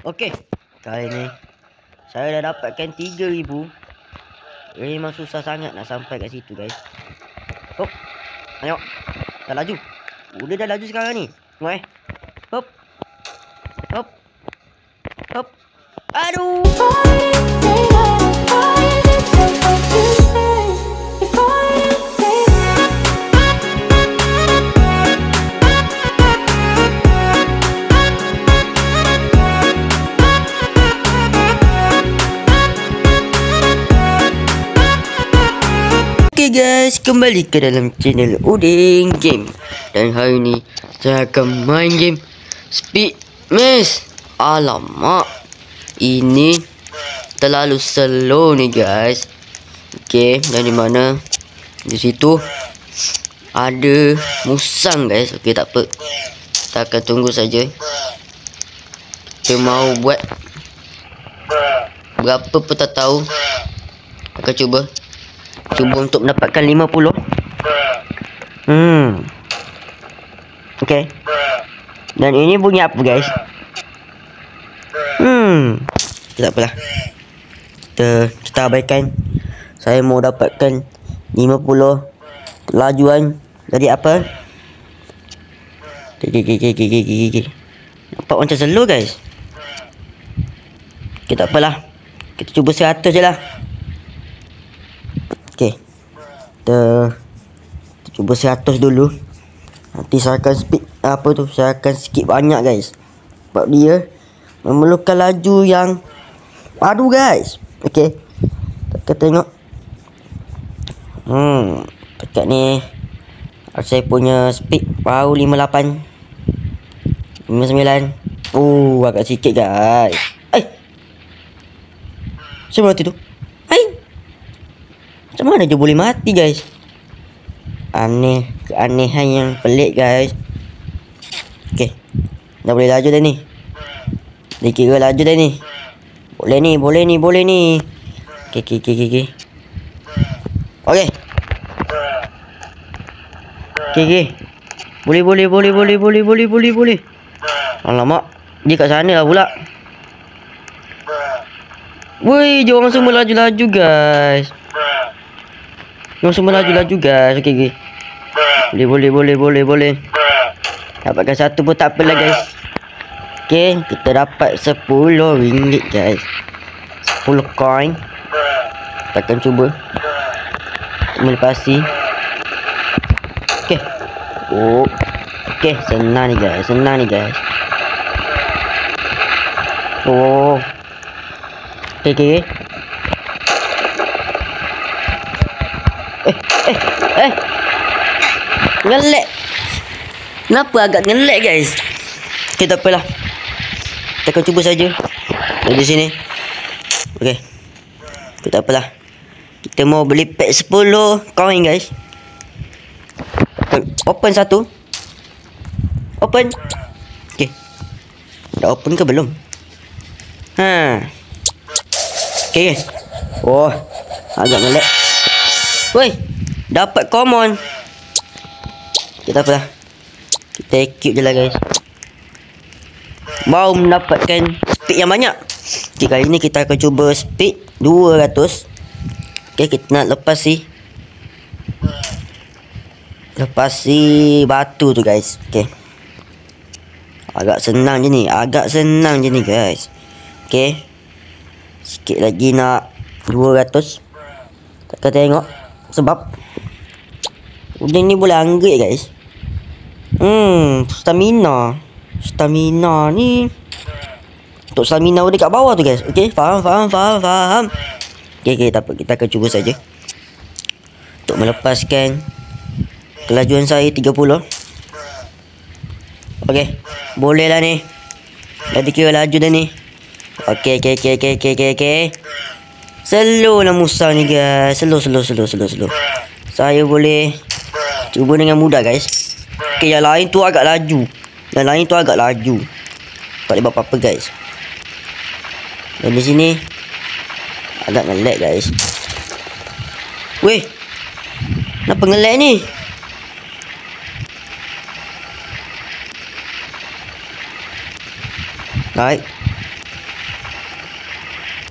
Okey, kali ni saya dah dapatkan 3,000. Memang susah sangat nak sampai kat situ, guys. Hop. Ayo. Dah laju. Udah dah laju sekarang ni. Tengok Hop. Hop. Hop. Aduh. Okay guys, kembali ke dalam channel Udin Game. Dan hari ni saya akan main game Speed Maze. Alamak, ini terlalu slow ni guys. Okay, dari mana? Di situ ada musang guys. Okay, tak apa, kita akan tunggu saja. Kita mau buat berapa pun tak tahu. Akan cuba untuk mendapatkan 50. Okay. Dan ini bunyi apa guys? Tak apalah, kita abaikan. Saya mau dapatkan 50 lajuan dari apa? Nampak macam slow guys. Okay, tak apalah, kita cuba 100 je lah. Okay, kita cuba 100 dulu. Nanti saya akan speed saya akan skip banyak guys, sebab dia memerlukan laju yang padu guys. Okay, kita tengok. Dekat ni saya punya speed baru 58, 59. Agak sikit guys. Siapa mati tu? Macam mana dia boleh mati guys? Keanehan yang pelik guys. Okay, dah boleh laju dah ni. Dia kira laju dah ni. Boleh ni. Okay. Okay. Boleh. Alamak, dia kat sana lah pula. Woi, dia orang semua laju-laju guys. Okay. Boleh. Dapatkan satu pun tak apalah guys. Okay, kita dapat 10 ringgit guys. 10 coin. Kita akan cuba melepasi. Okay. Okay, senang ni guys. Okay. Ngelek. Kenapa agak ngelek guys? Okay, tak apalah, kita akan cuba saja dari sini. Okay, tak apalah, kita mau beli pack 10 coin guys. Open satu. Open. Okay, dah open ke belum? Okay. Agak ngelek. Woi, dapat common. Kita apalah, kita equip je lah guys. Mau mendapatkan speed yang banyak. Okay, kali ni kita akan cuba speed 200. Okay, kita nak lepasi batu tu guys. Okay, agak senang je ni guys. Okay, sikit lagi nak 200. Kita tengok, sebab udah ni boleh anggrek guys. Stamina ni. Untuk stamina udah kat bawah tu guys. Okay, faham. Okay, tak apa, kita akan cuba saja untuk melepaskan kelajuan saya 30. Okay, boleh lah ni. Dah dikira laju dah ni. Okay. Slow lah musang ni guys. Slow. Saya boleh cuba dengan mudah guys. Okay, yang lain tu agak laju. Tak boleh buat apa-apa guys. Dan di sini agak ngelek guys. Weh, kenapa ngelek ni? Baik.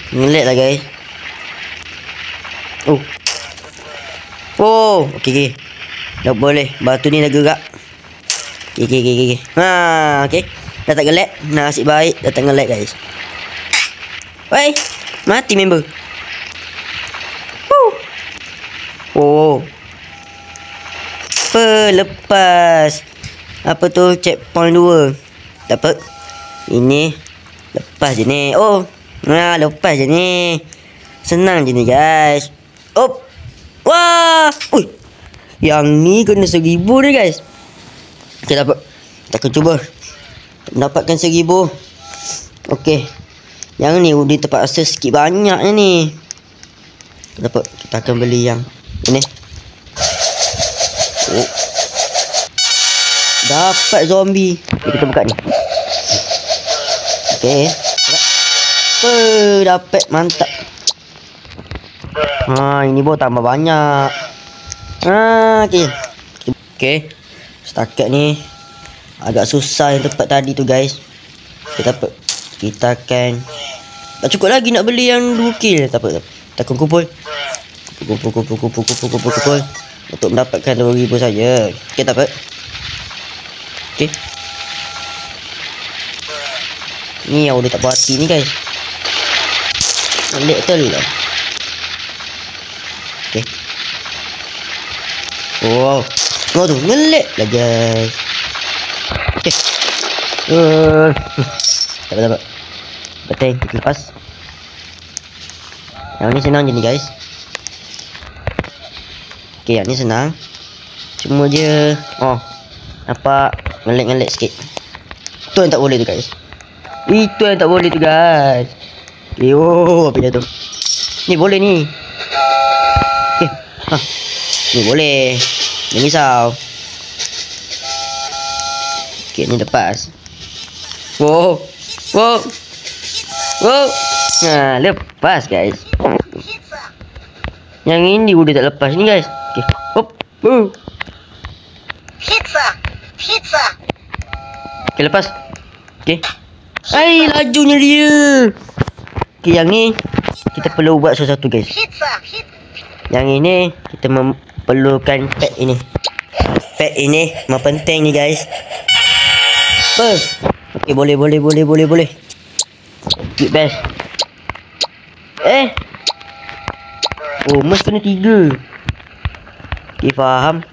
Ngelag lah guys. Oh, okey. Dah boleh. Batu ni dah gerak. Okey. Okey. Dah tak gelak. Nasib baik dah tak gelak guys. Woi, mati member. Oh. Lepas. Apa tu? Checkpoint 2. Dapat. Ini lepas je ni. Oh. Lepas je ni. Senang je ni guys. Wah. Ui. Yang ni kena 1000 ni guys. Okey, dapat. Kita akan cuba mendapatkan 1000. Okey. Yang ni udah terpaksa sikit banyaknya ni. Dapat. Kita akan beli yang ini. Dapat zombie. Kita buka ni. Okey. Dapat. Mantap. Ini pun tambah banyak. Okey. Setakat ni agak susah yang tempat tadi tu guys. Kita akan tak cukup lagi nak beli yang 2 kill. Tak apa. Kita akan kumpul untuk mendapatkan 2000 saja. Okey, tak apa. Okey. Ni yang udah tak puas hati ni guys. Ngelik betul lah. Okey. Wow. Tu ngelik lah guys. Okey. Tak apa. Betul, kita lepas. Yang ni senang je ni guys. Okey, yang ni senang. Cuma je nampak ngelik sikit. Tu yang tak boleh tu guys. Itu yang tak boleh tu guys. Okay, apa dia tu? Ni boleh ni. Okay. Ni boleh. Jangan risau. Okay, ni lepas. Wow. Lepas guys. Yang ini udah tak lepas ni guys. Okay. Pizza. Okay, lepas. Okay. Lajunya dia. Okay, yang ni kita perlu buat sesuatu guys. Yang ini kita perlukan pet ini. Pet ini memang penting ni guys. Okay, boleh. Good best. Mesti kena 3. Okay, faham.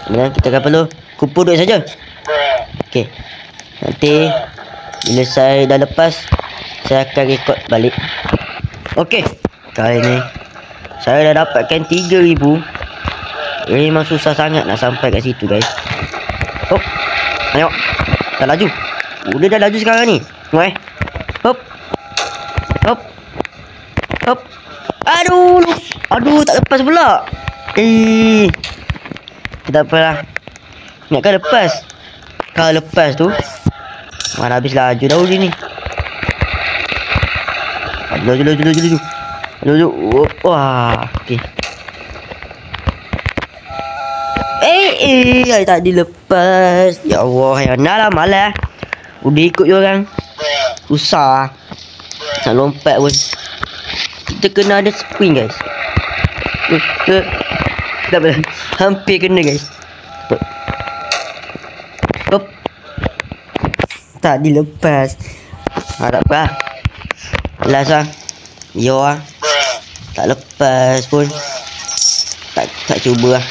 Kemudian kita akan perlu kumpul duit saja. Okay. Nanti bila saya dah lepas, saya akan rekod balik. Okay. Kali ni saya dah dapatkan 3000. Ini memang susah sangat nak sampai kat situ guys. Tengok. Dah laju. Dia dah laju sekarang ni. Tengok Aduh, tak lepas pula. Tak apalah. Ingatkan lepas. Kalau lepas tu mana habis laju dah ni. Laju. Wah, okey. Tak dilepas. Ya Allah, ya nah lah malah. Udah ikut je orang. Susah. Nak lompat pun. Kita kena ada sprint guys. Tak apa. Hampir kena guys. Tak dilepas. Tak apa. Last lah. Yo lah. Tak lepas pun. Tak cuba lah.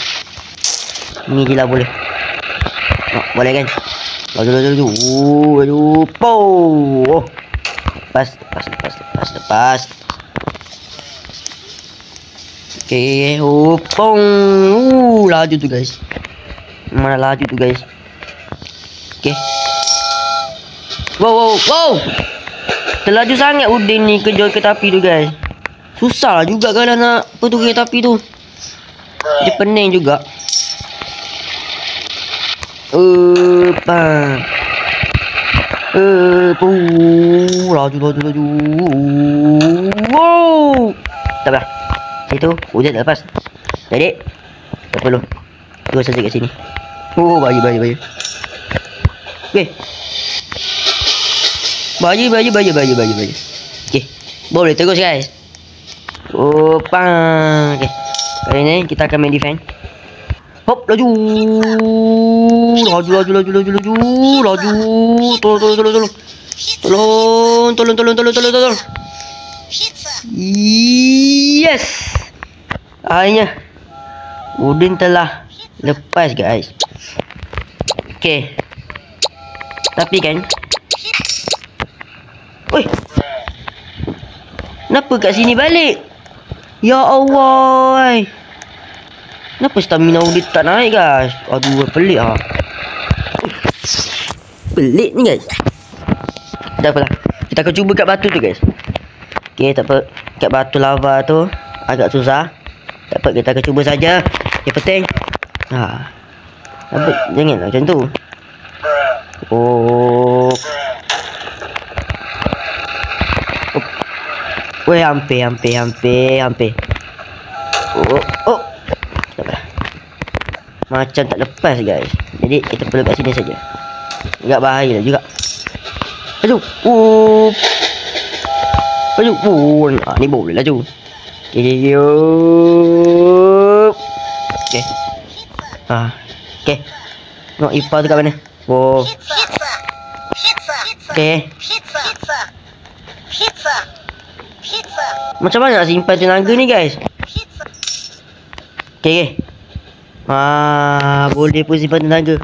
Ni je lah boleh. Boleh kan? Laju. Aduh. Pow. Lepas. Okay. Pong. Laju tu guys. Mana laju tu guys. Okay. Wow. Terlaju sangat Udin ni kejar kereta api tu guys. Susah lah juga kalau nak kereta api tu. Dia pening juga. Laju. Wow. Tak apa. Itu hujan tak lepas. Jadi tak perlu. Terus saja kat sini. Bayi. Okay. Bayi. Okay. Boleh terus guys. Oh, pang. Okay. Kali ni kita akan main defend. Hop, laju. Laju. Tolong. Yes. Akhirnya Udin telah lepas guys. Okay. Tapi kan, oi, kenapa kat sini balik? Ya Allah. Kenapa stamina Udin tak naik guys? Aduh, pelik ah. Pelik ni guys. Tak apalah. Kita akan cuba kat batu tu guys. Okay, tak apa. Kat batu lava tu agak susah. Tak apa, kita akan cuba saja. Yang penting janganlah macam tu. Oh. Weh, hampir. Oh. Tak apa. Macam tak lepas guys. Jadi kita perlu kat sini saja. Agak bahaya juga. Laju. Laju. Ni boleh laju. Okay. Okay. Nak Ipa tu kat mana? Oh. Okay. Macam mana nak simpan tenaga ni guys? Okay. Boleh pun simpan tenaga.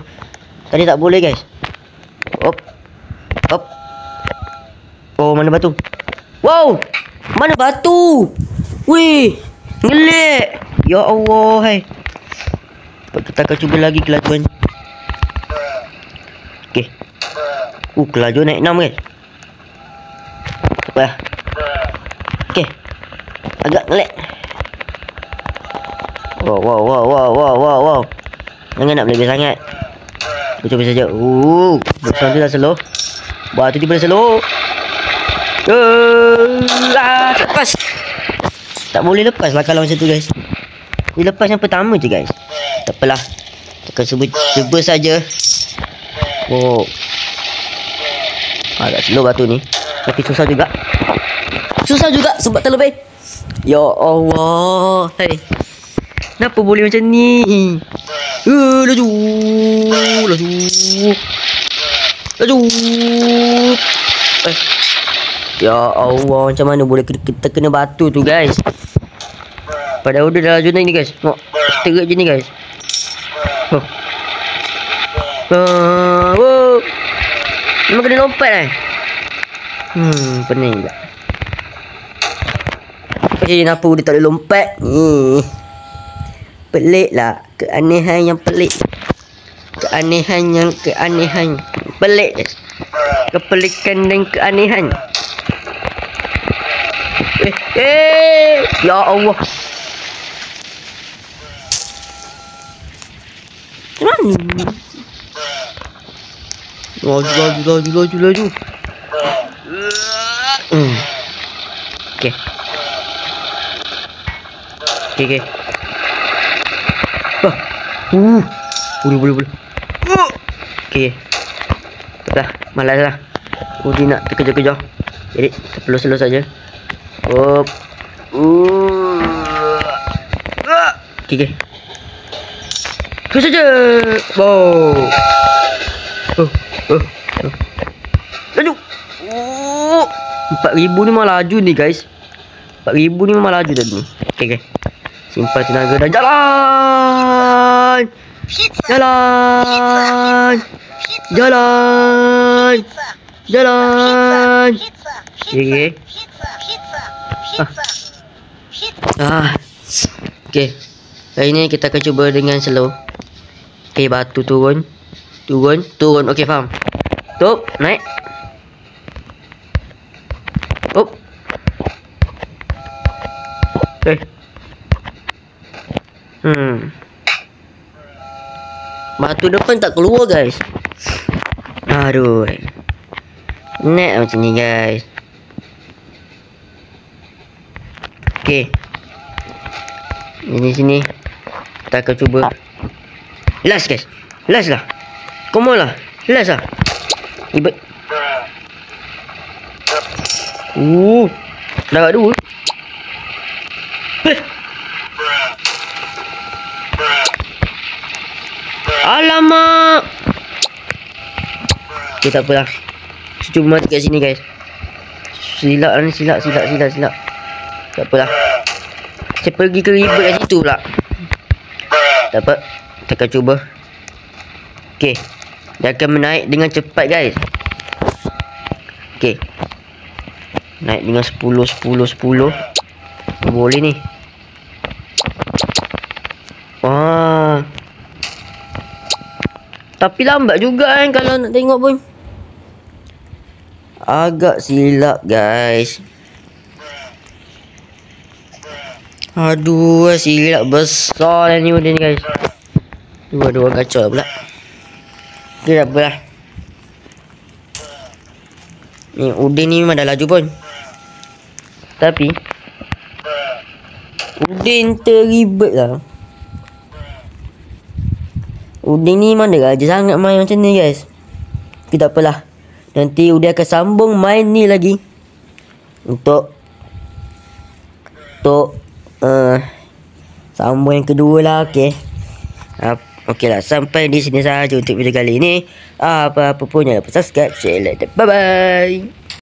Tadi tak boleh guys. Hop. Oh, mana batu? Wow. Mana batu? Wih, ngelik. Ya Allah, hai. Kita akan cuba lagi kelajuan. Okay. Kelajuan naik 6 guys. Tak apa. Okay. Agak ngelik. Wow. Jangan nak lebih sangat. Kita cuba saja. Bukan tu dah slow. Batu tiba dah slow. Lepas. Tak boleh lepas lah kalau macam tu guys. Dia lepas yang pertama je guys. Tak apalah. Kita cuba saja. Oh. Agak slow batu ni. Tapi susah juga sebab terlebih. Ya Allah. Hai. Kenapa boleh macam ni? Laju. Ya Allah, macam mana boleh kita kena batu tu guys? Padahal udah dah laju naik ni guys. Tengok, terak je ni guys. Memang kena lompat pening juga. Kenapa dia tak boleh lompat? Pelik lah. Keanehan yang pelik. Keanehan. Pelik guys. Kepelikan dan keanehan. Ya Allah. Laju. Okay. Boleh. Okay. Dah, malas lah. Dia nak terkejar-kejar. Jadi, kita perlu slow saja. Okay. Terus saja. Wow. Laju. 4,000 ni memang laju ni guys. 4,000 ni memang laju tadi. Okay. Simpan tenaga dan jalan. Okay. Okay. Kali ni kita akan cuba dengan slow. Okay, batu turun. Okay, faham. Tup, naik. Up. Okay. Batu depan tak keluar guys. Aduh. Naik macam ni guys. Okay. Sini. Kita akan cuba. Last guys. Last lah. Come on lah. Last lah. Dapat 2. Alamak. Okay, tak apalah. Cuma dekat sini guys. Silap lah ni, silap. Tak apalah. Saya pergi ke river kat situ pula. Tak apa. Kita akan cuba. Okay. Dia akan menaik dengan cepat guys. Okay. Naik dengan 10. Boleh ni. Wah. Tapi lambat juga kan kalau nak tengok pun. Agak silap guys. Aduh, silap besar ni udin ni guys. Dua kacau lah pula. Okay, tak apalah. Ni udin ni memang dah laju pun. Tapi udin terlibat lah. Udin ni mana raja sangat main macam ni guys. Tapi tak apalah. Nanti Udin akan sambung main ni lagi. Untuk sambung yang kedua lah. Okay. Okay lah. Sampai di sini sahaja untuk video kali ni. Apa-apa pun jangan lupa subscribe, share, like. Bye bye.